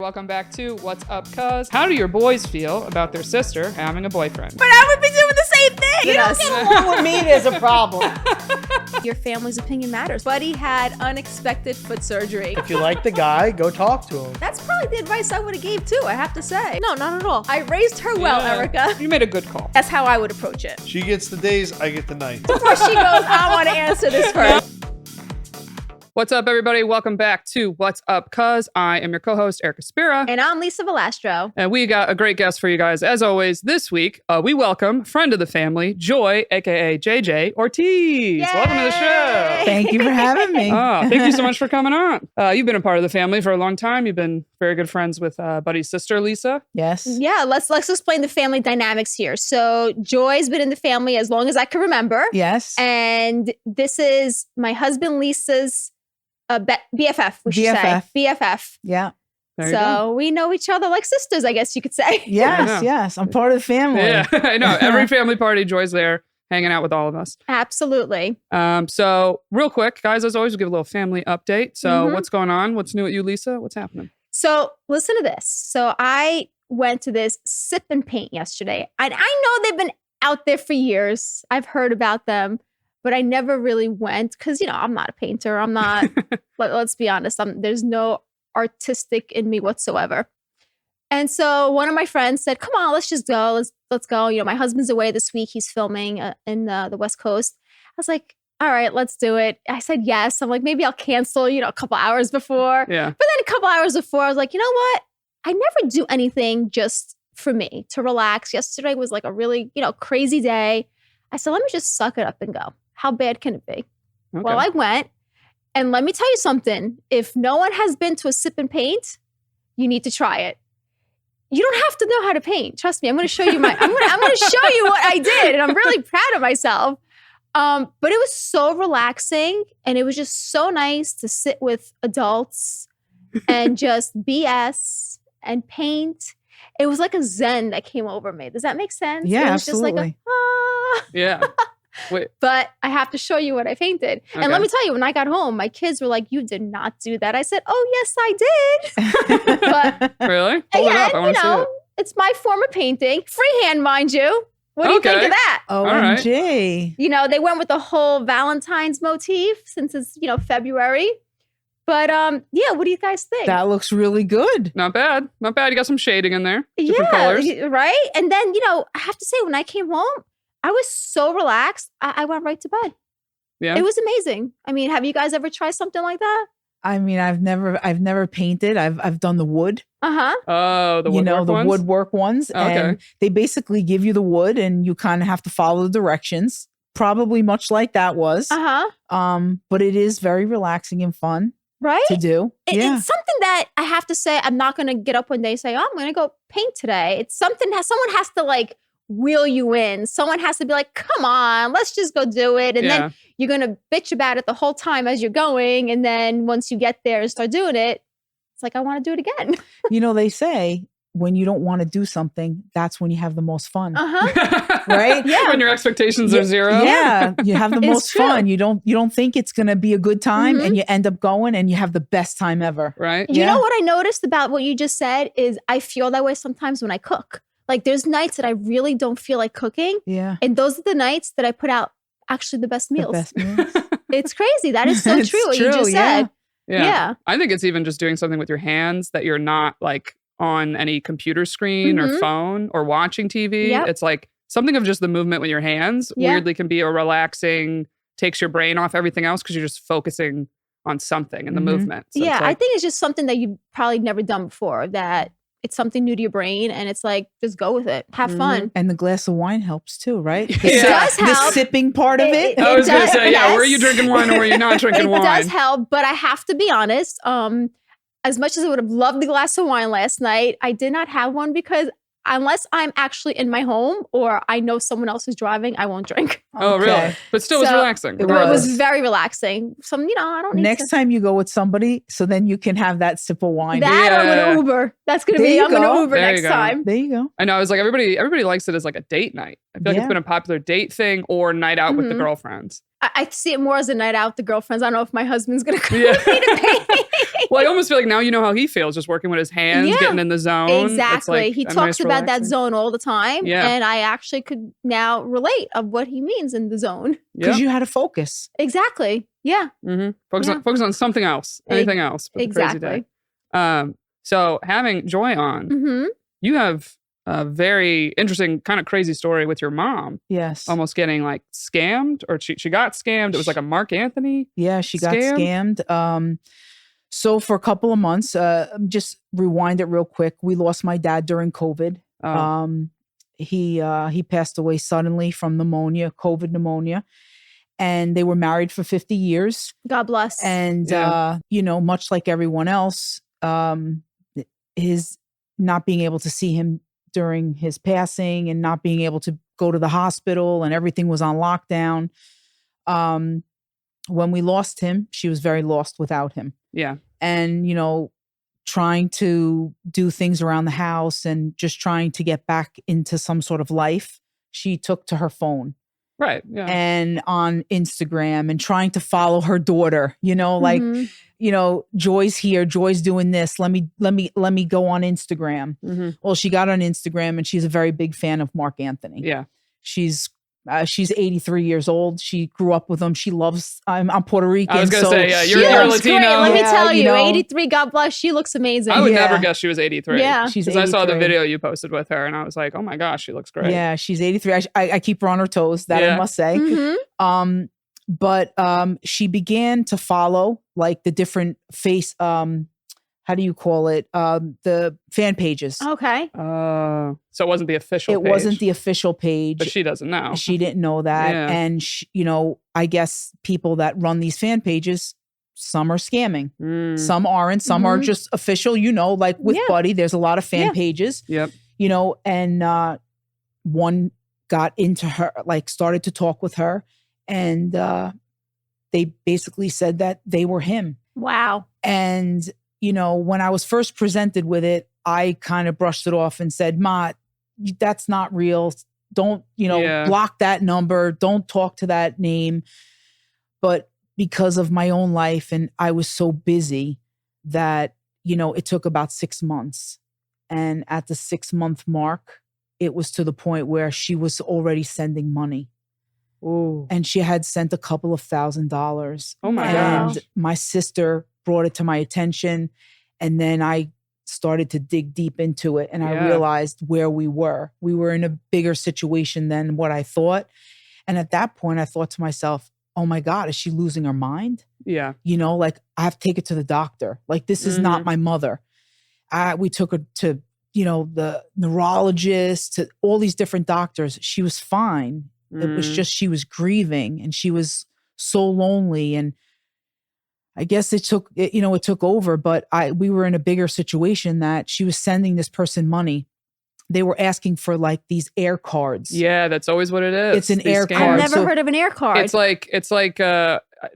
Welcome back to What's Up, Cuz. How do your boys feel about their sister having a boyfriend? But I would be doing the same thing. You don't get along with me, there's a problem. Your family's opinion matters. Buddy had unexpected foot surgery. If you like the guy, go talk to him. That's probably the advice I would have gave too, I have to say. No, not at all. I raised her well, Yeah. Erica. You made a good call. That's how I would approach it. She gets the days, I get the nights. Before she goes, I want to answer this first. What's up, everybody? Welcome back to What's Up, Cuz. I am your co-host, Erica Spira. And I'm Lisa Valastro. And we got a great guest for you guys. As always, this week, we welcome friend of the family, Joy, a.k.a. JJ Ortiz. Yay! Welcome to the show. Thank you for having me. Oh, thank you so much for coming on. You've been a part of the family for a long time. You've been very good friends with Buddy's sister, Lisa. Yes. Yeah, let's explain the family dynamics here. So Joy's been in the family as long as I can remember. Yes. And this is my husband Lisa's BFF, we should say. BFF. Yeah. There you go. So we know each other like sisters, I guess you could say. Yes. Yes. I'm part of the family. Yeah, I know. Every family party, Joy's there hanging out with all of us. Absolutely. So real quick, guys, as always, we'll give a little family update. So Mhm. what's going on? What's new with you, Lisa? What's happening? So listen to this. So I went to this sip and paint yesterday. And I know they've been out there for years. I've heard about them, but I never really went because, I'm not a painter. I'm not, let's be honest, there's no artistic in me whatsoever. And so one of my friends said, come on, let's just go. Let's go. My husband's away this week. He's filming in the West Coast. I was like, all right, let's do it. I said yes. I'm like, maybe I'll cancel, a couple hours before. Yeah. But then a couple hours before, I was like, you know what? I never do anything just for me to relax. Yesterday was like a really, crazy day. I said, let me just suck it up and go. How bad can it be? Okay. Well, I went. And let me tell you something. If no one has been to a sip and paint, you need to try it. You don't have to know how to paint. Trust me. I'm going to show you I'm going to show you what I did. And I'm really proud of myself. But it was so relaxing. And it was just so nice to sit with adults and just BS and paint. It was like a zen that came over me. Does that make sense? Yeah, it was absolutely. just like ah. Yeah. Wait. But I have to show you what I painted. Okay. And let me tell you, when I got home, my kids were like, you did not do that. I said, oh, yes, I did. But Really? Hold it up. I again, want to see it. it's my form of painting. Freehand, mind you. What do you think Okay. of that? OMG. They went with the whole Valentine's motif since it's, February. But yeah, what do you guys think? That looks really good. Not bad. Not bad. You got some shading in there. Different yeah, colors. right? And then, I have to say, when I came home, I was so relaxed. I went right to bed. Yeah. It was amazing. I mean, have you guys ever tried something like that? I mean, I've never painted. I've done the wood. Uh-huh. Oh, the woodwork the ones? woodwork ones. Okay. And they basically give you the wood and you kind of have to follow the directions. Probably much like that was. Uh-huh. But it is very relaxing and fun Right? to do. Yeah. It's something that I have to say, I'm not going to get up one day and say, oh, I'm going to go paint today. It's something someone has to wheel you in. Someone has to be like, come on, let's just go do it. And then you're going to bitch about it the whole time as you're going. And then once you get there and start doing it, it's like, I want to do it again. They say when you don't want to do something, that's when you have the most fun. Uh-huh. Right? Yeah. When your expectations are zero. Yeah, you have the It's most true. fun. You don't think it's going to be a good time, Mhm. and you end up going, and you have the best time ever. Right? You Yeah. know what I noticed about what you just said is I feel that way sometimes when I cook. Like there's nights that I really don't feel like cooking. Yeah, And those are the nights that I put out actually the best meals. the best meals. It's crazy. That is so It's true what you true, just yeah. said. Yeah. I think it's even just doing something with your hands that you're not on any computer screen or Mhm. phone or watching TV. Yep. It's like something of just the movement with your hands Yeah. weirdly can be a relaxing, takes your brain off everything else because you're just focusing on something in the Mhm. movement. So Yeah, it's I like, think it's just something that you've probably never done before, that it's something new to your brain and it's like, just go with it. Have fun. And the glass of wine helps too, right? It does the help. sipping part of it. I was going to does- say, yeah, were you yes. drinking wine or were you not drinking It wine? does help, but I have to be honest. As much as I would have loved the glass of wine last night, I did not have one because unless I'm actually in my home or I know someone else is driving, I won't drink. Oh, really? Okay. But still was So, relaxing. It It was was. very relaxing. So, I don't need Next to. time you go with somebody, so then you can have that sip of wine. That I'm Yeah. going to Uber. That's going to There be, you I'm going to go. Uber There you next go. time. There you go. I know. I was like, everybody likes it as like a date night. I feel like it's Yeah. been a popular date thing or night out with the Mhm. girlfriends. I see it more as a night out with the girlfriends. I don't know if my husband's gonna come Yeah. with me to paint. Well, I almost feel like now you know how he feels, just working with his hands, Yeah. getting in the zone. It's Exactly. like He a talks nice about that relaxing- zone all the time. Yeah. And I actually could now relate of what he means in the zone. Because Yeah. you had to focus. Exactly. Yeah. Mm-hmm. Focus Yeah. on something else, anything else. But the crazy day. Exactly. So having Joy on, Mm-hmm. you have a very interesting, kind of crazy story with your mom. Yes. Almost getting like scammed, or she got scammed. It was like a Marc Anthony. Yeah, she got Scam? scammed. So for a couple of months, just rewind it real quick. We lost my dad during COVID. Oh. He passed away suddenly from pneumonia, COVID pneumonia. And they were married for 50 years. God bless. And, Yeah. much like everyone else, his not being able to see him during his passing and not being able to go to the hospital and everything was on lockdown. When we lost him, she was very lost without him. Yeah. And, trying to do things around the house and just trying to get back into some sort of life, she took to her phone. Right. Yeah. And on Instagram and trying to follow her daughter, like, Mhm. Joy's here, Joy's doing this. Let me go on Instagram. Mhm. Well, she got on Instagram and she's a very big fan of Marc Anthony. Yeah. She's 83 years old. She grew up with him. She loves, I'm Puerto Rican. I was gonna so say, yeah, She you're looks Latino. great. Let me Yeah, tell you, 83, 83, God bless. She looks amazing. I would Yeah. never guess she was 83. Yeah. She's Because I saw the 83. video you posted with her and I was like, oh my gosh, she looks great. Yeah, she's 83. I keep her on her toes, that Yeah. I must say. Mhm. But she began to follow like the different how do you call it? The fan pages. Okay. So it wasn't the official It page, wasn't the official page. but she doesn't know. She didn't know that. Yeah. And, I guess people that run these fan pages, some are scamming. Mm. Some aren't. Some are Mhm. just official, like with Yeah. Buddy, there's a lot of fan Yeah. pages, Yep. and one got into her, like started to talk with her. And they basically said that they were him. Wow. And, when I was first presented with it, I kind of brushed it off and said, Ma, that's not real. Don't, Yeah. block that number. Don't talk to that name. But because of my own life, and I was so busy that, it took about 6 months. And at the 6-month mark, it was to the point where she was already sending money. Ooh. And she had sent a couple of $1,000s. Oh my Wow. gosh. And my sister brought it to my attention. And then I started to dig deep into it. And I Yeah. realized where we were. We were in a bigger situation than what I thought. And at that point, I thought to myself, oh my God, is she losing her mind? Yeah. Like I have to take her to the doctor. Like this is not my mother. We took her to, the neurologist, to all these different doctors. She was fine. It was Mm. just she was grieving and she was so lonely. And I guess it took over, but we were in a bigger situation that she was sending this person money. They were asking for like these air cards. Yeah, that's always what it is. It's an These air scams. card. I've never So- heard of an air card. It's like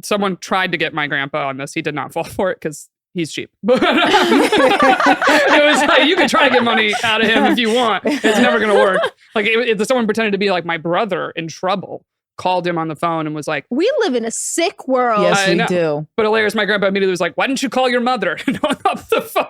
someone tried to get my grandpa on this. He did not fall for it because he's cheap. But it was like, you can try to get money out of him if you want. It's never going to work. Like someone pretended to be like my brother in trouble, called him on the phone and was like, We live in a sick world. Yes, I we know. do. but hilarious. My grandpa immediately was like, why didn't you call your mother and hung up the phone?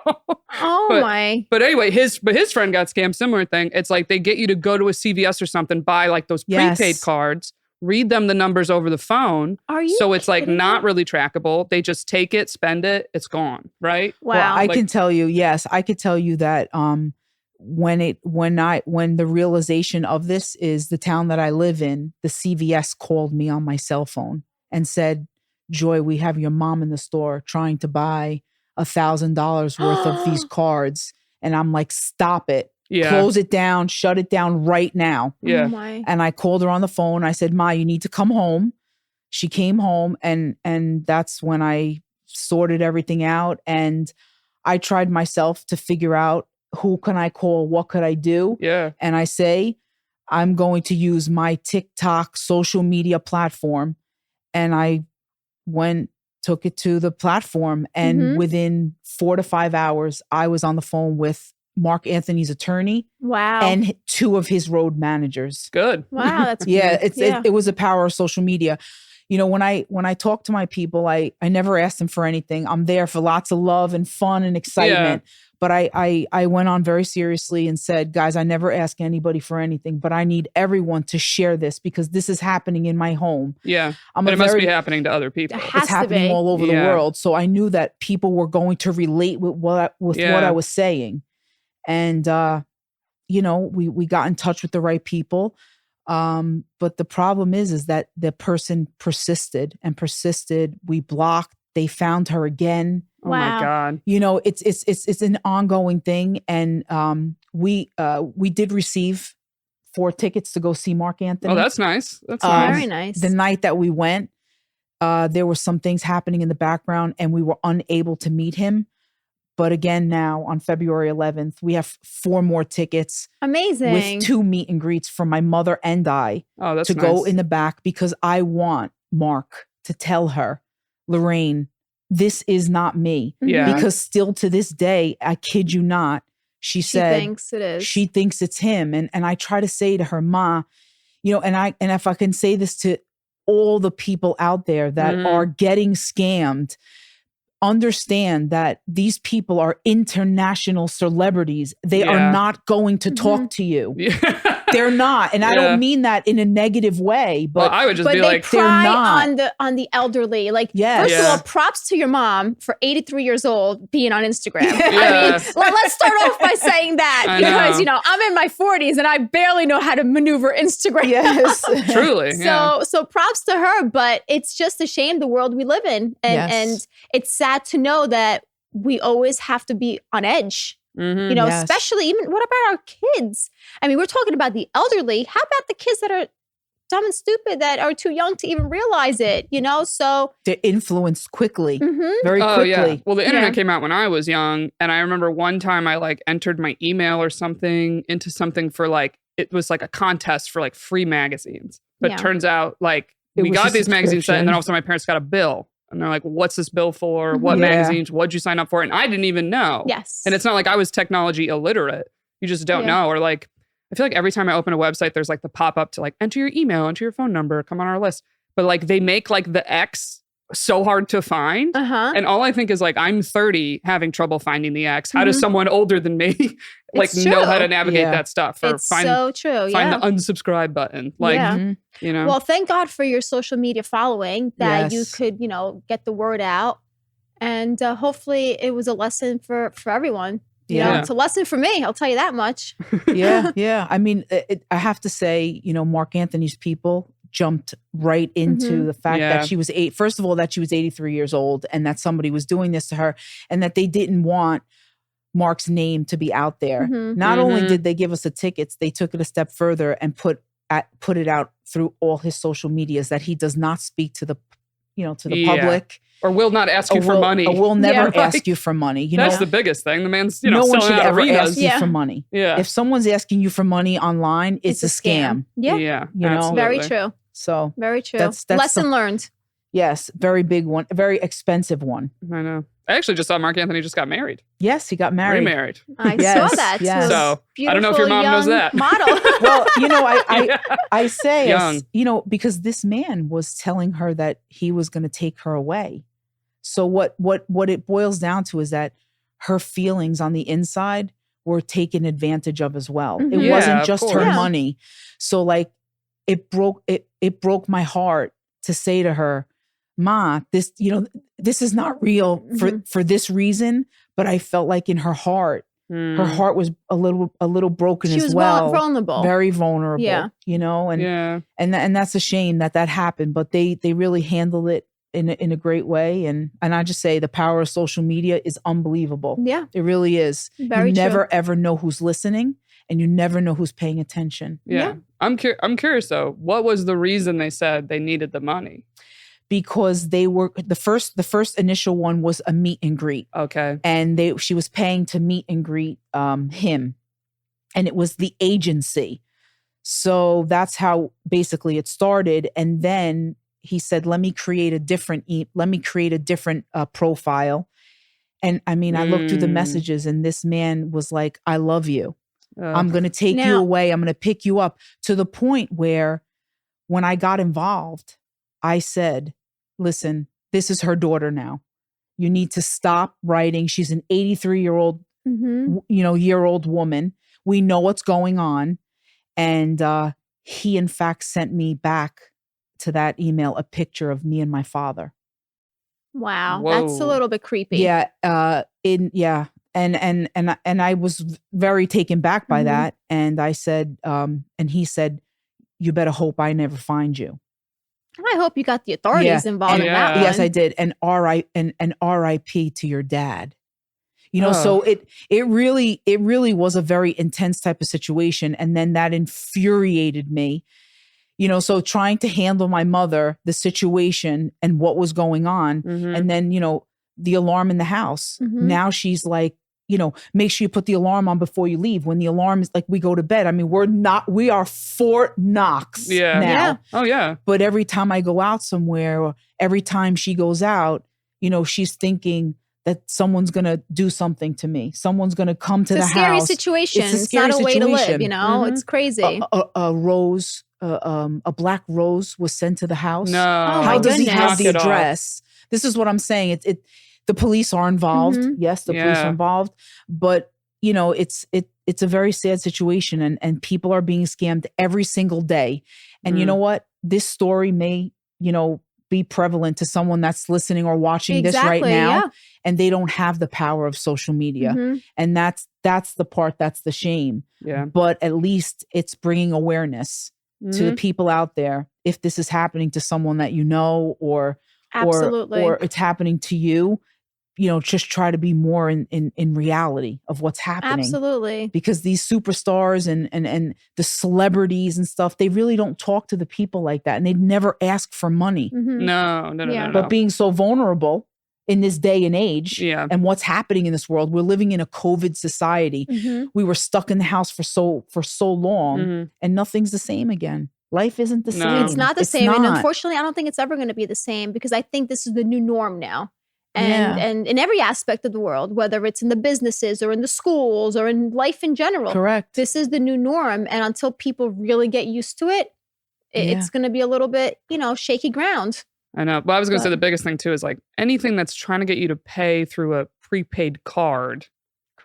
Oh But- my. But anyway, his friend got scammed. Similar thing. It's like they get you to go to a CVS or something, buy like those Yes. prepaid cards, read them the numbers over the phone. Are you? So it's like kidding not me? really trackable. They just take it, spend it, it's gone, right? Wow. Well, I Like- can tell you, yes, I could tell you that when the realization of this is the town that I live in, the CVS called me on my cell phone and said, Joy, we have your mom in the store trying to buy $1,000 worth of these cards. And I'm like, stop it. Yeah. Close it down, shut it down right now. Yeah. Oh my. And I called her on the phone. I said, Ma, you need to come home. She came home and that's when I sorted everything out. And I tried myself to figure out who can I call? What could I do? Yeah. And I say, I'm going to use my TikTok social media platform. And I took it to the platform. And Mhm. within 4 to 5 hours, I was on the phone with Marc Anthony's attorney Wow. and 2 of his road managers. Good. wow. That's Yeah, good. it was the power of social media. you know, when I talk to my people, I never ask them for anything. I'm there for lots of love and fun and excitement. But I went on very seriously and said, guys, I never ask anybody for anything, but I need everyone to share this because this is happening in my home. Yeah. And it must be happening to other people. It's happening all over the world. So I knew that people were going to relate with what I was saying. And, you know, we got in touch with the right people. But the problem is that the person persisted. We blocked. They found her again. Oh my God. You know, it's an ongoing thing. And we did receive 4 tickets to go see Marc Anthony. Oh, that's nice. That's nice. Very nice. The night that we went, there were some things happening in the background and we were unable to meet him. But again, now on February 11th, we have 4 more tickets. Amazing. With 2 meet and greets for my mother and I to go in the back because I want Marc to tell her, Lorraine, this is not me. Yeah. Because still to this day, I kid you not, she said thinks it is. She thinks it's him. And I try to say to her, Ma, you know, and if I can say this to all the people out there that are getting scammed, understand that these people are international celebrities. They are not going to talk to you. They're not. And I don't mean that in a negative way, but I would just be like, they're not on the elderly. Like, first of all, props to your mom for 83 years old being on Instagram. I mean, let's start off by saying that because, you know, I'm in my 40s and I barely know how to maneuver Instagram. Yes. Truly. So props to her, but it's just a shame the world we live in. And it's sad to know that we always have to be on edge. You know, especially even what about our kids? I mean, we're talking about the elderly. How about the kids that are dumb and stupid that are too young to even realize it, you know? So they're influenced quickly, very quickly. Yeah. Well, the internet came out when I was young. And I remember one time I like entered my email or something into something for like, it was like a contest for like free magazines. But it turns out like we got these magazines and then all of a sudden my parents got a bill. And they're like, what's this bill for? What magazines? What'd you sign up for? And I didn't even know. Yes. And it's not like I was technology illiterate. You just don't know. Or like, I feel like every time I open a website, there's like the pop up to like, enter your email, enter your phone number, come on our list. But like they make like the X so hard to find. And all I think is like, I'm 30 having trouble finding the X. How does someone older than me like know how to navigate that stuff? Or it's so true. Find the unsubscribe button. Like, you know. Well, thank God for your social media following that you could, you know, get the word out. And hopefully it was a lesson for everyone. You know, it's a lesson for me. I'll tell you that much. Yeah. I mean, I have to say, you know, Marc Anthony's people jumped right into the fact that she was first of all, that she was 83 years old and that somebody was doing this to her and that they didn't want Marc's name to be out there. Not only did they give us the tickets, they took it a step further and put it out through all his social medias that he does not speak to the, you know, to the public. Or will not ask you for money. Or will never ask you for money. You that's know? the biggest thing. The man's, you know, no one selling should out ever arenas. ask you for money. If someone's asking you for money online, it's a scam. Yeah. You know? Absolutely. Very true. So very true. That's lesson learned. Yes, very big one, a very expensive one. I know. I actually just saw Marc Anthony just got married. Yes, he got married. Remarried. I saw that. Yes. So I don't know if your mom knows that. Model. Well, you know, I say, you know, because this man was telling her that he was going to take her away. So what it boils down to is that her feelings on the inside were taken advantage of as well. It wasn't just her money. So like it broke my heart to say to her, Ma, this, you know, this is not real for this reason, but I felt like in her heart was a little broken as well. She was vulnerable. Very vulnerable. You know, and that's a shame that happened, but they really handled it in a great way. And I just say the power of social media is unbelievable. Yeah. It really is. Very you never true. ever know who's listening and you never know who's paying attention. Yeah. I'm curious though. What was the reason they said they needed the money? Because they were the first initial one was a meet and greet. Okay. And she was paying to meet and greet him. And it was the agency. So that's how basically it started. And then he said, let me create a different profile. And I mean, I looked through the messages and this man was like, I love you. I'm going to take you away. I'm going to pick you up, to the point where when I got involved, I said, listen, this is her daughter now. You need to stop writing. She's an 83-year-old, year-old woman. We know what's going on. And he, in fact, sent me back to that email a picture of me and my father. Wow, Whoa. that's a little bit creepy. Yeah, and I was very taken back by that. And I said, and he said, you better hope I never find you. I hope you got the authorities involved in that one. Yes, I did. And R.I.P. to your dad. So it really was a very intense type of situation. And then that infuriated me. So trying to handle my mother, the situation and what was going on. And then, the alarm in the house. Now she's like, make sure you put the alarm on before you leave. When the alarm is like, we go to bed. I mean, we are Fort Knox now. Yeah. Oh yeah. But every time I go out somewhere, or every time she goes out, she's thinking that someone's going to do something to me. Someone's going to come to the house. It's a scary situation. It's not a way to live, It's crazy. A black rose was sent to the house. No. How does he have the Knock it off. address? This is what I'm saying. The police are involved. Yes, the police are involved. But, it's a very sad situation and people are being scammed every single day. And you know what? This story may, be prevalent to someone that's listening or watching this right now. And they don't have the power of social media. And that's the part, that's the shame. Yeah. But at least it's bringing awareness to the people out there. If this is happening to someone that or it's happening to you, just try to be more in reality of what's happening. Absolutely. Because these superstars and the celebrities and stuff, they really don't talk to the people like that. And they'd never ask for money. No. But being so vulnerable in this day and age and what's happening in this world, we're living in a COVID society. We were stuck in the house for so long and nothing's the same again. Life isn't the same. It's not the same. And unfortunately, I don't think it's ever going to be the same because I think this is the new norm now. And in every aspect of the world, whether it's in the businesses or in the schools or in life in general. Correct. This is the new norm. And until people really get used to it, it's going to be a little bit, shaky ground. I know. But I was going to say the biggest thing too is like anything that's trying to get you to pay through a prepaid card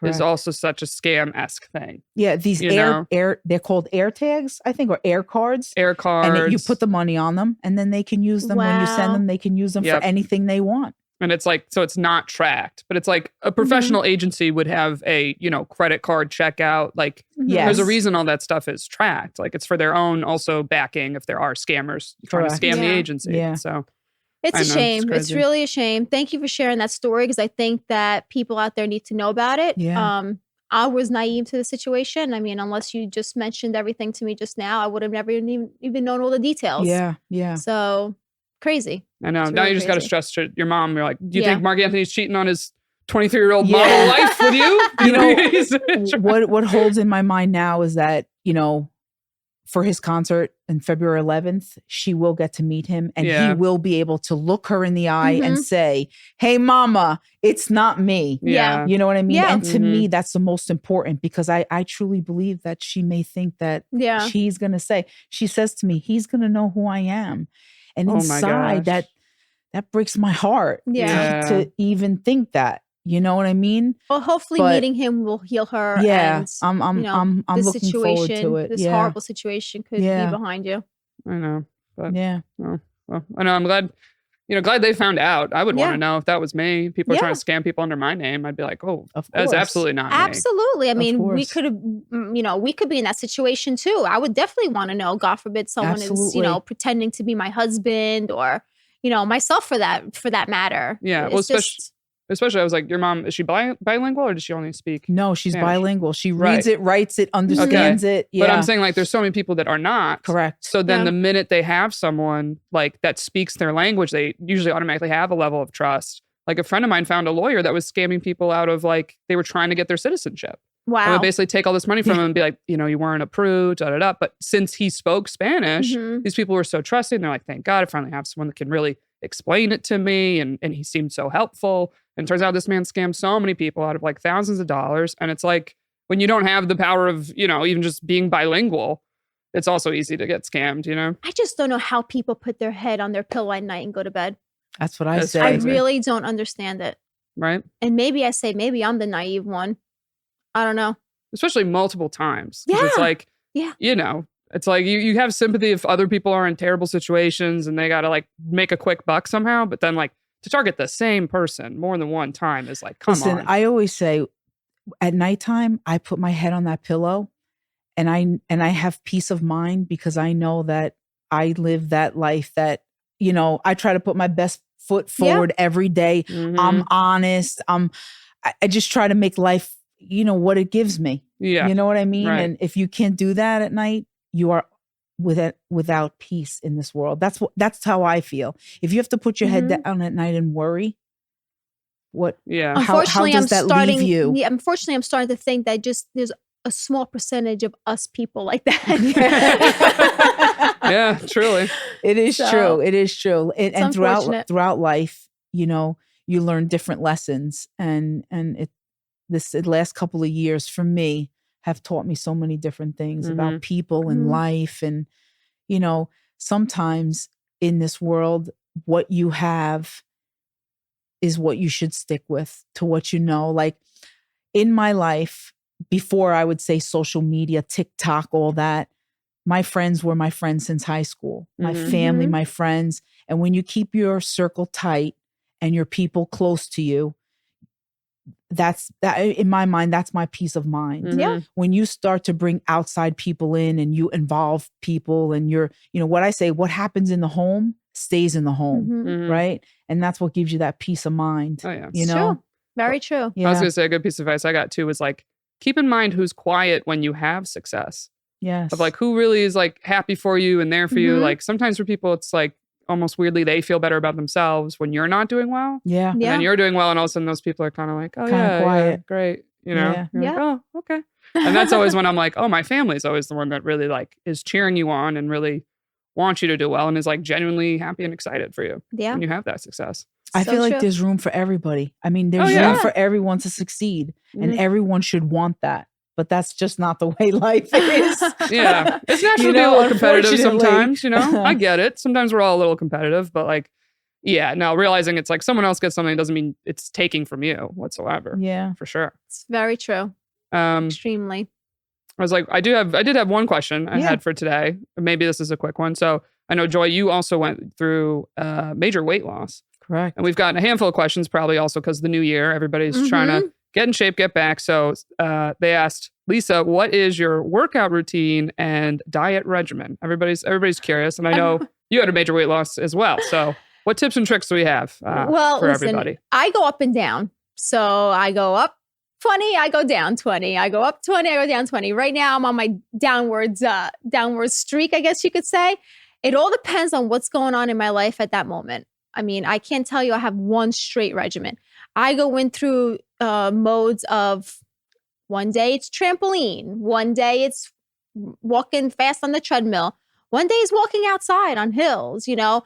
is also such a scam-esque thing. Yeah, these they're called air tags, I think, or air cards. Air cards. And you put the money on them and then they can use them when you send them. They can use them for anything they want. And it's like, so it's not tracked, but it's like a professional agency would have a, credit card checkout. Like there's a reason all that stuff is tracked. Like it's for their own also backing if there are scammers trying to scam the agency. Yeah. So it's a shame. It's really a shame. Thank you for sharing that story because I think that people out there need to know about it. Yeah. I was naive to the situation. I mean, unless you just mentioned everything to me just now, I would have never even known all the details. Yeah. Yeah. So crazy. I know. It's Now really you just got to crazy. stress to your mom. You're like, do you think Marc Anthony's cheating on his 23-year-old model life with you? What holds in my mind now is that, for his concert on February 11th, she will get to meet him and he will be able to look her in the eye and say, hey, mama, it's not me. Yeah. You know what I mean? Yeah. And to me, that's the most important because I truly believe that she may think that she's going to say, she says to me, he's going to know who I am. And inside that breaks my heart to even think that. You know what I mean? Well, hopefully meeting him will heal her. Yeah, and, I'm this looking situation, forward to it. This horrible situation could be behind you. I know. But, yeah. Well, I know. I'm glad. Glad they found out. I would want to know if that was me. People are trying to scam people under my name. I'd be like, oh, that's absolutely not me. Absolutely. I mean, we could have, we could be in that situation too. I would definitely want to know. God forbid someone is, pretending to be my husband or, myself for that matter. Yeah. It's well, especially, I was like, your mom, is she bilingual or does she only speak? No, she's bilingual. She reads it, writes it, understands it. Yeah. But I'm saying like there's so many people that are not. Correct. So then the minute they have someone like that speaks their language, they usually automatically have a level of trust. Like a friend of mine found a lawyer that was scamming people out of like, they were trying to get their citizenship. Wow. And would basically take all this money from him and be like, you weren't approved, da-da-da. But since he spoke Spanish, these people were so trusting. They're like, thank God I finally have someone that can really explain it to me. And he seemed so helpful. And it turns out this man scammed so many people out of like thousands of dollars. And it's like, when you don't have the power of, even just being bilingual, it's also easy to get scammed, you know? I just don't know how people put their head on their pillow at night and go to bed. That's what I That's say. I crazy. really don't understand it. Right? And maybe I'm the naive one. I don't know. Especially multiple times. 'Cause it's Yeah. like, Yeah. you know, it's like you have sympathy if other people are in terrible situations and they got to like make a quick buck somehow. But then like to target the same person more than one time is like, come Listen, on. I always say at nighttime, I put my head on that pillow and I have peace of mind because I know that I live that life that, you know, I try to put my best foot Yeah. forward every day. Mhm. I'm honest. I just try to make life, you know, what it gives me. Yeah. You know what I mean? Right. And if you can't do that at night, you are without peace in this world. That's how I feel. If you have to put your head Mhm. down at night and worry, what Yeah. How Unfortunately, does that leave you? Yeah, unfortunately, I'm starting to think that just there's a small percentage of us people like that. Yeah, truly. It is So, true. It is true. And unfortunate. throughout life, you know, you learn different lessons, and the last couple of years for me have taught me so many different things about people and Mhm. life, and you know, sometimes in this world, what you have is what you should stick with, to what you know. Like in my life, before I would say social media, TikTok, all that, my friends were my friends since high school, my Mhm. family, Mhm. my friends. And when you keep your circle tight and your people close to you, that in my mind, that's my peace of mind. Yeah. Mhm. When you start to bring outside people in and you involve people and you're, you know, what I say, what happens in the home stays in the home, Mhm. Mhm. right? And that's what gives you that peace of mind. Oh, yeah. You It's know? true. Very true. I was Yeah. going to say a good piece of advice I got too was like, keep in mind who's quiet when you have success. Yes. Of like who really is like happy for you and there for you. Mhm. Like sometimes for people, it's like almost weirdly they feel better about themselves when you're not doing well. yeah. And Yeah. then you're doing well, and all of a sudden those people are kind of like, oh, Kinda yeah, quiet. great. You know, Yeah. You're like, Yeah. oh, okay. And that's always when I'm like, oh, my family's always the one that really like is cheering you on and really wants you to do well and is like genuinely happy and excited for you Yeah. when you have that success. I So feel like true. there's room for everybody. I mean, there's yeah. room for everyone to succeed, and Mhm. everyone should want that. But that's just not the way life is. Yeah. It's natural You to be a know, little competitive unfortunately. sometimes, you know? I get it. Sometimes we're all a little competitive, but like, yeah, no, realizing it's like someone else gets something doesn't mean it's taking from you whatsoever. Yeah. For sure. It's very true. Extremely. I was like, I did have one question I Yeah. had for today. Maybe this is a quick one. So I know, Joy, you also went through major weight loss. Correct. And we've gotten a handful of questions, probably also because the new year, everybody's trying to get in shape, get back. So they asked, Lisa, what is your workout routine and diet regimen? Everybody's curious. And I know you had a major weight loss as well. So what tips and tricks do we have Well, for listen, everybody? I go up and down. So I go up 20, I go down 20. I go up 20, I go down 20. Right now I'm on my downward streak, I guess you could say. It all depends on what's going on in my life at that moment. I mean, I can't tell you I have one straight regimen. I go in through modes of one day it's trampoline, one day it's walking fast on the treadmill, one day is walking outside on hills, you know.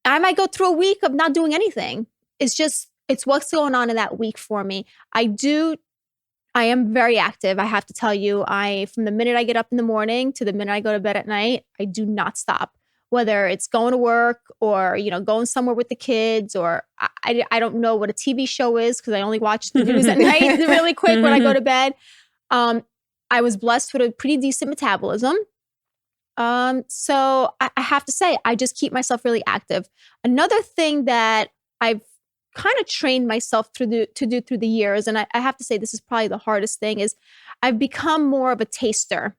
I might go through a week of not doing anything. It's what's going on in that week for me. I am very active. I have to tell you, from the minute I get up in the morning to the minute I go to bed at night, I do not stop. Whether it's going to work or, you know, going somewhere with the kids, or I don't know what a TV show is because I only watch the news at night really quick when I go to bed. I was blessed with a pretty decent metabolism. So I have to say, I just keep myself really active. Another thing that I've kind of trained myself to do through the years, and I have to say this is probably the hardest thing, is I've become more of a taster.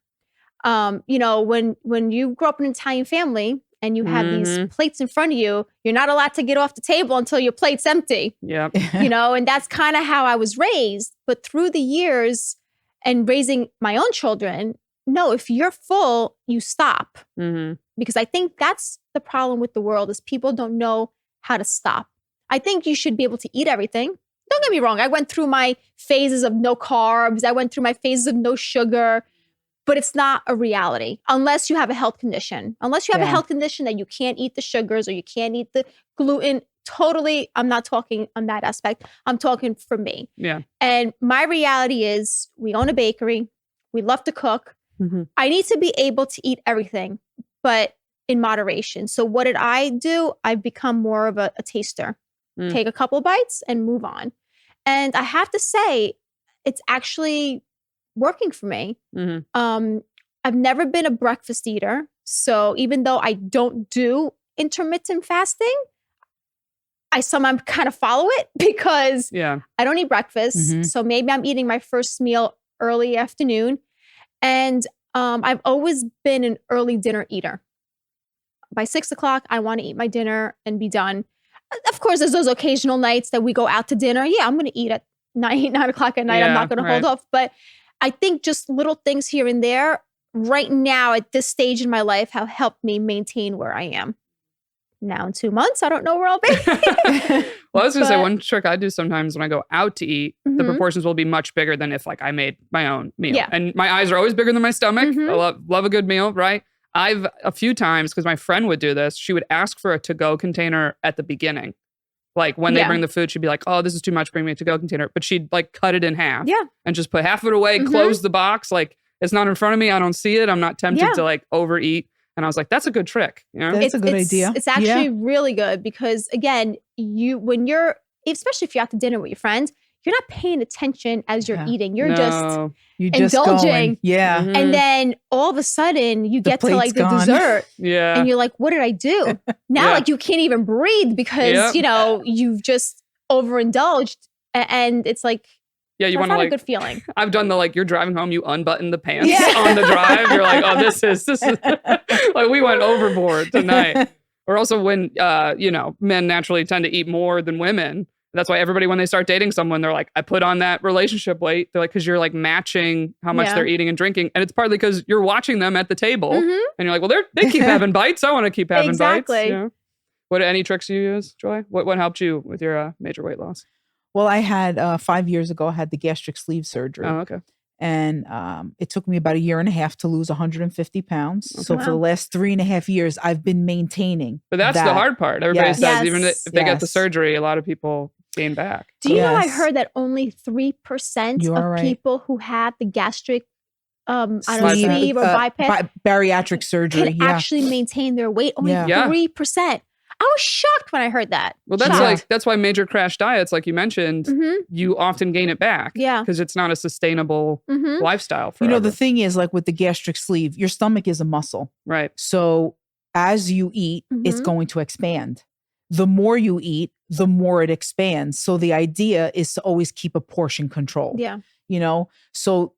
You know, when you grow up in an Italian family and you have these plates in front of you, you're not allowed to get off the table until your plate's empty. Yeah. You know, and that's kind of how I was raised. But through the years and raising my own children, no, if you're full, you stop. Because I think that's the problem with the world is people don't know how to stop. I think you should be able to eat everything. Don't get me wrong. I went through my phases of no carbs. I went through my phases of no sugar. But it's not a reality unless you have a health condition. Unless you have a health condition that you can't eat the sugars or you can't eat the gluten. Totally, I'm not talking on that aspect. I'm talking for me. Yeah. And my reality is we own a bakery. We love to cook. I need to be able to eat everything, but in moderation. So what did I do? I've become more of a taster. Take a couple bites and move on. And I have to say, it's actually working for me. I've never been a breakfast eater. So even though I don't do intermittent fasting, I somehow kind of follow it because I don't eat breakfast. So maybe I'm eating my first meal early afternoon. And I've always been an early dinner eater. By 6 o'clock, I want to eat my dinner and be done. Of course, there's those occasional nights that we go out to dinner. Yeah, I'm going to eat at 9 o'clock at night. I'm not going to hold off. But I think just little things here and there right now at this stage in my life have helped me maintain where I am. Now in 2 months, I don't know where I'll be. Well, I was going to say one trick I do sometimes when I go out to eat, the proportions will be much bigger than if like I made my own meal. Yeah. And my eyes are always bigger than my stomach. I love a good meal, right? I've a few times, because my friend would do this, she would ask for a to-go container at the beginning. Like when they bring the food, she'd be like, oh, this is too much, bring me a to-go container. But she'd like cut it in half and just put half of it away, close the box. Like it's not in front of me. I don't see it. I'm not tempted to like overeat. And I was like, that's a good trick. You know? That's a good idea. It's actually really good because again, when you're, especially if you're out to dinner with your friends, you're not paying attention as you're eating. You're just indulging. And then all of a sudden you get to like the dessert. And you're like, what did I do? Now like you can't even breathe because, you know, you've just overindulged. And it's like, you want to like a good feeling. I've done the like you're driving home, you unbutton the pants on the drive. You're like, oh, this is like we went overboard tonight. Or also when you know, men naturally tend to eat more than women. That's why everybody, when they start dating someone, they're like, I put on that relationship weight. They're like, because you're like matching how much they're eating and drinking. And it's partly because you're watching them at the table. And you're like, well, they keep having bites. I want to keep having bites. You know? What any tricks you use, Joy? What helped you with your major weight loss? Well, I had 5 years ago, I had the gastric sleeve surgery. Oh, okay. And it took me about 1.5 years to lose 150 pounds. Okay. So for the last 3.5 years, I've been maintaining. But that's the hard part. Everybody says even if they get the surgery, a lot of people gain back. Do you know I heard that only 3% of people who have the gastric sleeve or bypass bariatric surgery can actually maintain their weight? Only 3%. I was shocked when I heard that. Well, that's that's why major crash diets, like you mentioned, you often gain it back. Because it's not a sustainable lifestyle forever. You know, the thing is, like with the gastric sleeve, your stomach is a muscle. Right. So as you eat, it's going to expand. The more you eat, the more it expands. So the idea is to always keep a portion control. Yeah. You know, so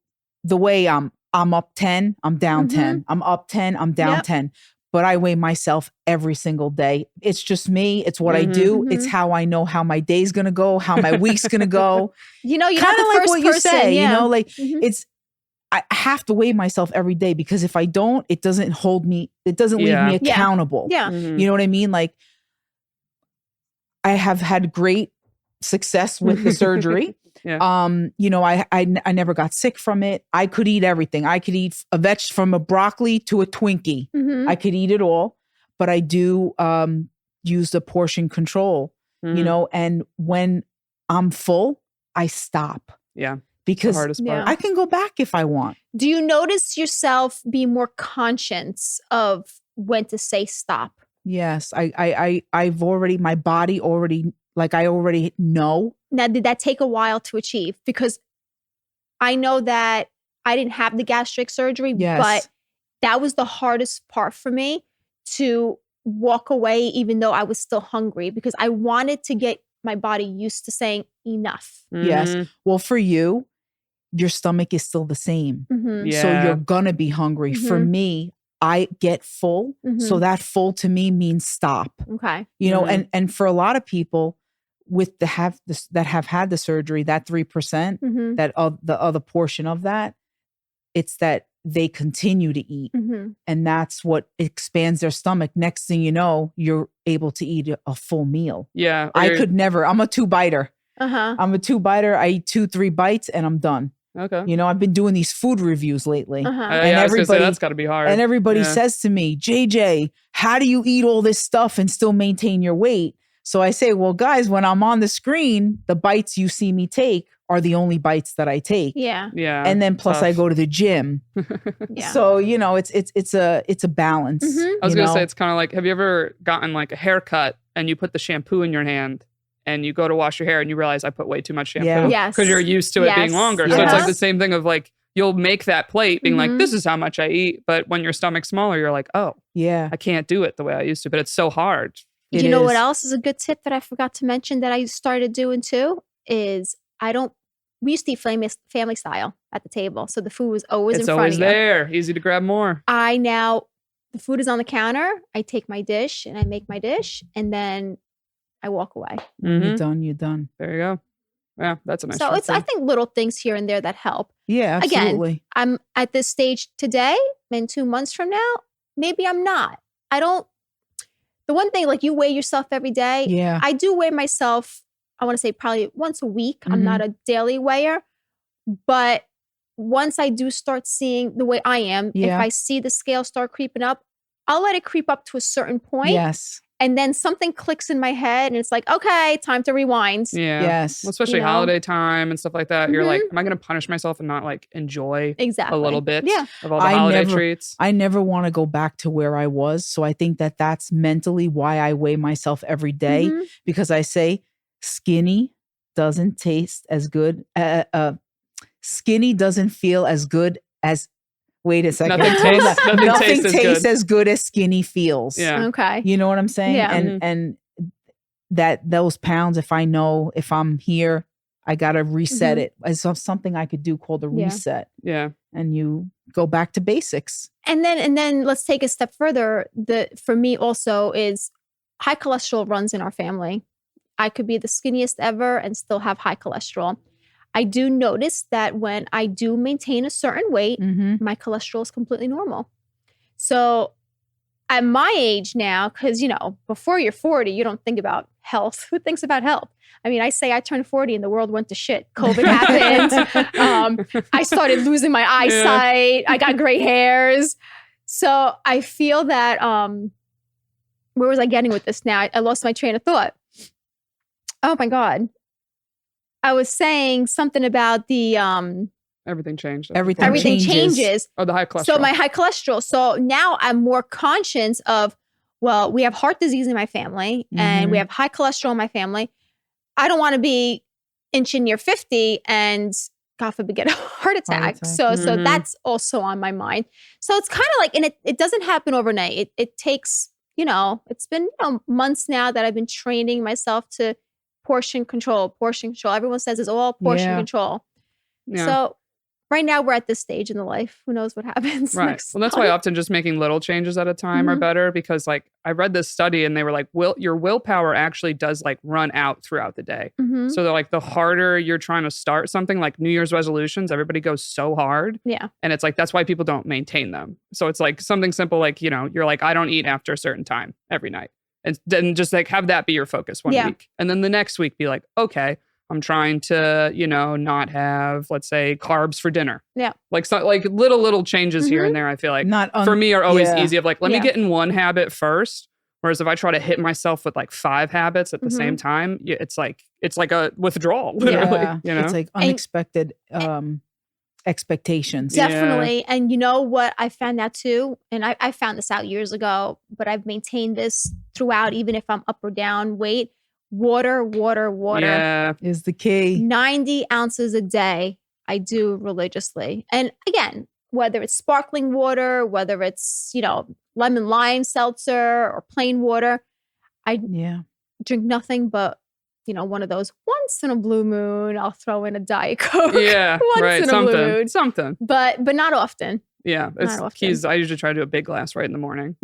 the way I'm up 10, I'm down 10. I'm up 10, I'm down 10. But I weigh myself every single day. It's just me. It's what I do. It's how I know how my day's going to go, how my week's going to go. You know, you're kind not of the like first what person. You say, you know, like I have to weigh myself every day because if I don't, it doesn't hold me, it doesn't leave me accountable. Yeah. You know what I mean? Like I have had great success with the surgery. You know, I never got sick from it. I could eat everything. I could eat a from a broccoli to a Twinkie. I could eat it all, but I do use the portion control, you know, and when I'm full, I stop. Yeah. Because the hardest part. I can go back if I want. Do you notice yourself being more conscious of when to say stop? Yes. I've already, my body already, like I already know. Now, did that take a while to achieve? Because I know that I didn't have the gastric surgery, but that was the hardest part for me to walk away, even though I was still hungry, because I wanted to get my body used to saying enough. Yes. Well, for you, your stomach is still the same. So you're going to be hungry. For me, I get full. So that full to me means stop. Okay. You know, and for a lot of people, with that have had the surgery, that 3%, that the other portion of that, it's that they continue to eat, and that's what expands their stomach. Next thing you know, you're able to eat a full meal. Yeah, I could never. I'm a 2-biter. I'm a 2-biter. I eat 2-3 bites and I'm done. Okay. You know, I've been doing these food reviews lately, and everybody that's got to be hard. And everybody says to me, JJ, how do you eat all this stuff and still maintain your weight? So I say, well, guys, when I'm on the screen, the bites you see me take are the only bites that I take. Yeah. Yeah. And then plus I tough. go to the gym. Yeah. So, it's a balance. Mhm. I was you gonna know? say it's kind of like, have you ever gotten like a haircut and you put the shampoo in your hand and you go to wash your hair and you realize I put way too much shampoo? Yeah. Yes. Because you're used to it being Yes. longer. So it's like Yes. the same thing of like, you'll make that plate being like, Mhm. this is how much I eat. But when your stomach's smaller, you're like, oh, Yeah. I can't do it the way I used to. But it's so hard. It You know what is. else is a good tip that I forgot to mention that I started doing too? Is we used to eat family style at the table. So the food was always It's in front always of you. there. Easy to grab more. The food is on the counter. I take my dish and I make my dish and then I walk away. When Mhm. you're done, you're done. There you go. Yeah, that's a nice So trick it's, I too. think, little things here and there that help. Yeah, Again, absolutely. I'm at this stage today, and 2 months from now, maybe I'm not. The one thing, like, you weigh yourself every day. Yeah. I do weigh myself, I want to say probably once a week. I'm Mhm. not a daily weigher. But once I do start seeing the way I am, if Yeah. I see the scale start creeping up, I'll let it creep up to a certain point. Yes. And then something clicks in my head and it's like, okay, time to rewind. Yeah. Yes. Well, especially You know? holiday time and stuff like that. You're Mhm. like, am I going to punish myself and not like enjoy Exactly. a little bit Yeah. of all the I holiday never- treats? I never want to go back to where I was. So I think that that's mentally why I weigh myself every day, Mhm. because I say skinny doesn't taste as good. Skinny doesn't feel as good as. Wait a second. Nothing Hold tastes- on. nothing Nothing tastes as tastes good. as good as skinny feels. Yeah. Okay. You know what I'm saying? Yeah. And that those pounds, if I know if I'm here, I gotta reset Mhm. it. It's something I could do called a Yeah. reset, Yeah. and you go back to basics. And then let's take a step further. For me also is high cholesterol runs in our family. I could be the skinniest ever and still have high cholesterol. I do notice that when I do maintain a certain weight, Mm-hmm. my cholesterol is completely normal. So at my age now, because, before you're 40, you don't think about health. Who thinks about health? I mean, I say I turned 40 and the world went to shit. COVID happened. I started losing my eyesight. I got gray hairs. So I feel that, where was I getting with this now? I lost my train of thought. Oh my God. I was saying something about the Everything changed. Everything everything changes. changes. Oh, the high cholesterol. So my high cholesterol. So now I'm more conscious of, well, we have heart disease in my family and we Mhm. have high cholesterol in my family. I don't want to be inching near 50 and God forbid get a heart attack. attack. So Mhm. that's also on my mind. So it's kind of like, and it doesn't happen overnight. It takes, it's been months now that I've been training myself to portion control. Everyone says it's all portion Yeah. control. Yeah. So right now we're at this stage in the life. Who knows what happens Right. next Well, that's why time. often just making little changes at a time are Mhm. better, because like I read this study and they were like, your willpower actually does like run out throughout the day. Mhm. So they're like, the harder you're trying to start something like New Year's resolutions, everybody goes so hard. Yeah. And it's like, that's why people don't maintain them. So it's like something simple, like, you're like, I don't eat after a certain time every night. And then just like have that be your focus one Yeah. week. And then the next week be like, okay, I'm trying to, not have, let's say, carbs for dinner. Yeah. Like little changes here and there, I feel like Not for me are always yeah. easy of like, let me Yeah. get in one habit first. Whereas if I try to hit myself with like 5 habits at the same time, it's like a withdrawal, literally. Yeah. It's like unexpected expectations. Yeah. Definitely. And you know what I found out too? And I found this out years ago, but I've maintained this throughout, even if I'm up or down weight. Water. Yeah. Is the key. 90 ounces a day I do religiously. And again, whether it's sparkling water, whether it's, lemon lime seltzer or plain water, I Yeah. drink nothing but, one of those once in a blue moon, I'll throw in a Diet Coke. Yeah. Once Right. in a blue moon. Something. But not often. Yeah. It's Not often. keys. I usually try to do a big glass right in the morning.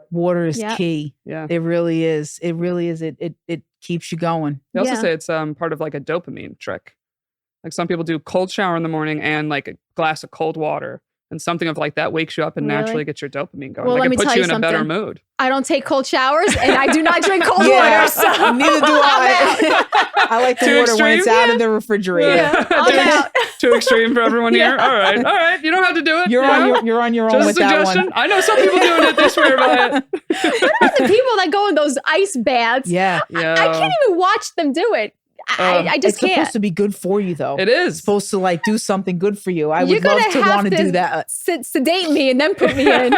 Water is Yeah. key. Yeah. It really is. It really is. It keeps you going. They also Yeah. say it's part of like a dopamine trick. Like some people do cold shower in the morning and like a glass of cold water. And something of like that wakes you up and Really? naturally gets your dopamine going. Well, like let it me puts tell you you in a better something. mood. I don't take cold showers and I do not drink cold Yeah. water. So Neither do I. I like the Too water when it's extreme? out of the refrigerator. Yeah. I'm out. Too extreme for everyone here. All right. You don't have to do it. You're on your own Just a with that suggestion. one. I know some people doing it. They swear by it. What about the people that go in those ice baths? Yeah. Yeah. I can't even watch them do it. I just It's can't. supposed to be good for you, though. It is. It's supposed to like do something good for you. I You're would love gonna to have want to do that. sedate me and then put me in.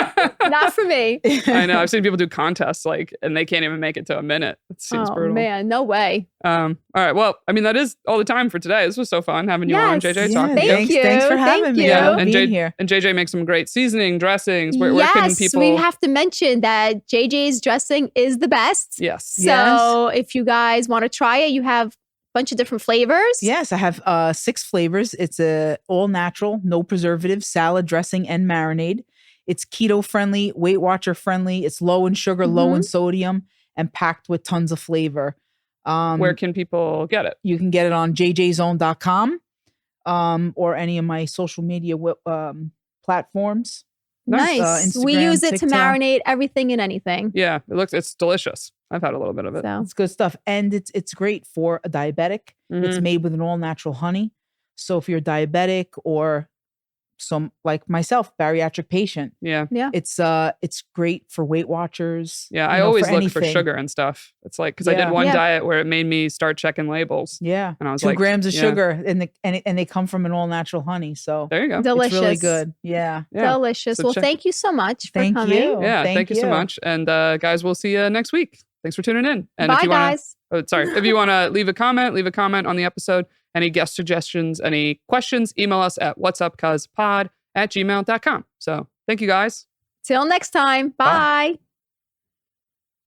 Not for me. I know. I've seen people do contests and they can't even make it to a minute. It seems Oh brutal. man, no way. All right. Well, I mean, that is all the time for today. This was so fun having you on, Yes. JJ. Talking to you. Thank you. Thanks for Thank having me. you. I love and being here. And JJ makes some great seasoning, dressings. Where can Yes, people? we have to mention that JJ's dressing is the best. Yes. So if you guys want to try it, you have a bunch of different flavors. Yes, I have 6 flavors. It's a all natural, no preservatives, salad dressing, and marinade. It's keto friendly, Weight Watcher friendly. It's low in sugar, low in sodium, and packed with tons of flavor. Where can people get it? You can get it on jjzone.com or any of my social media platforms. Nice. We Instagram, use it to TikTok. marinate everything and anything. Yeah, it's delicious. I've had a little bit of it. So It's good stuff. And it's great for a diabetic. It's Mhm. made with an all natural honey. So if you're diabetic or some like myself, bariatric patient, Yeah. it's great for Weight Watchers. Yeah. you I know, always look for anything. sugar and stuff. It's like, because I Yeah. did one Yeah. diet where it made me start checking labels. Yeah. And I was 2 like, grams of yeah. sugar and they come from an all natural honey. So There you go. delicious. it's really good. Yeah. Yeah. Delicious. So well, check- thank you so much for Thank coming. you. Yeah. Thank you so you. much. And guys, we'll see you next week. Thanks for tuning in. And Bye, if you want guys. if you want to leave a comment on the episode. Any guest suggestions, any questions, email us at whatsupcuzpod@gmail.com. So thank you guys. Till next time. Bye.